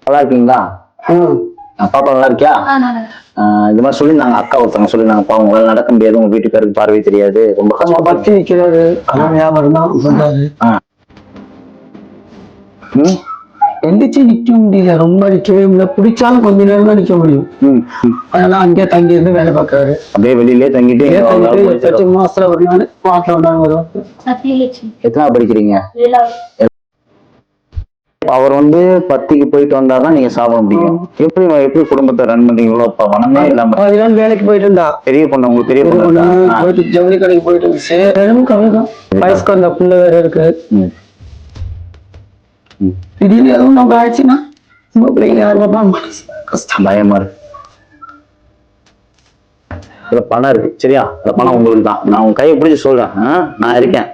நல்லா இருக்கீங்களா? பாப்பா நல்லா இருக்கியா? இது மாதிரி சொல்லியிருந்தாங்க, அக்கா ஒருத்தவங்க சொல்லியிருந்தாங்க, பாவம் உங்களால நடக்க முடியாது, உங்க வீட்டுக்காருக்கு பார்வை தெரியாது, ரொம்ப பத்தி நிக்கிறாரு. வியாபாரம் தான் பண்றாரு. எந்திரிச்சு நிக்க முடியல, ரொம்ப நிக்கவே முடியல. பிடிச்சாலும் கொஞ்ச நேரம் தான் நிக்க முடியும். அதனால அங்கேயே தங்கி இருந்து வேலை பார்க்கறாரு. அப்படியே வெளியிலே தங்கிட்டு மாசத்துல ஒரு நாள் மாசத்துல ஒரு நாள் வரும். எத்தனை படிக்கிறீங்க? அவர் வந்து பத்திக்கு போயிட்டு வந்தாதான் நீங்க சாப்பிட முடியும். எப்படி குடும்பத்தை ரன் பண்றீங்களோ? பணமே இல்லாம வேலைக்கு போயிட்டு இருந்தா. பெரிய பொண்ணு, உங்களுக்கு பெரிய பொண்ணு போயிட்டு ஜவுளி கடைக்கு போயிட்டு இருந்துச்சு. கம்மிதான். வயசுக்கு அந்த புள்ள வேற இருக்கு. திடீர்னு எதுவும் நம்ம ஆயிடுச்சுன்னா நம்ம பிள்ளைங்க யாரும் கஷ்டம், பயமா இருக்கு. பணம் இருக்கு சரியா? அந்த பணம் உங்களுக்கு தான். நான் உங்க கையை பிடிச்சி சொல்றேன், நான் இருக்கேன்.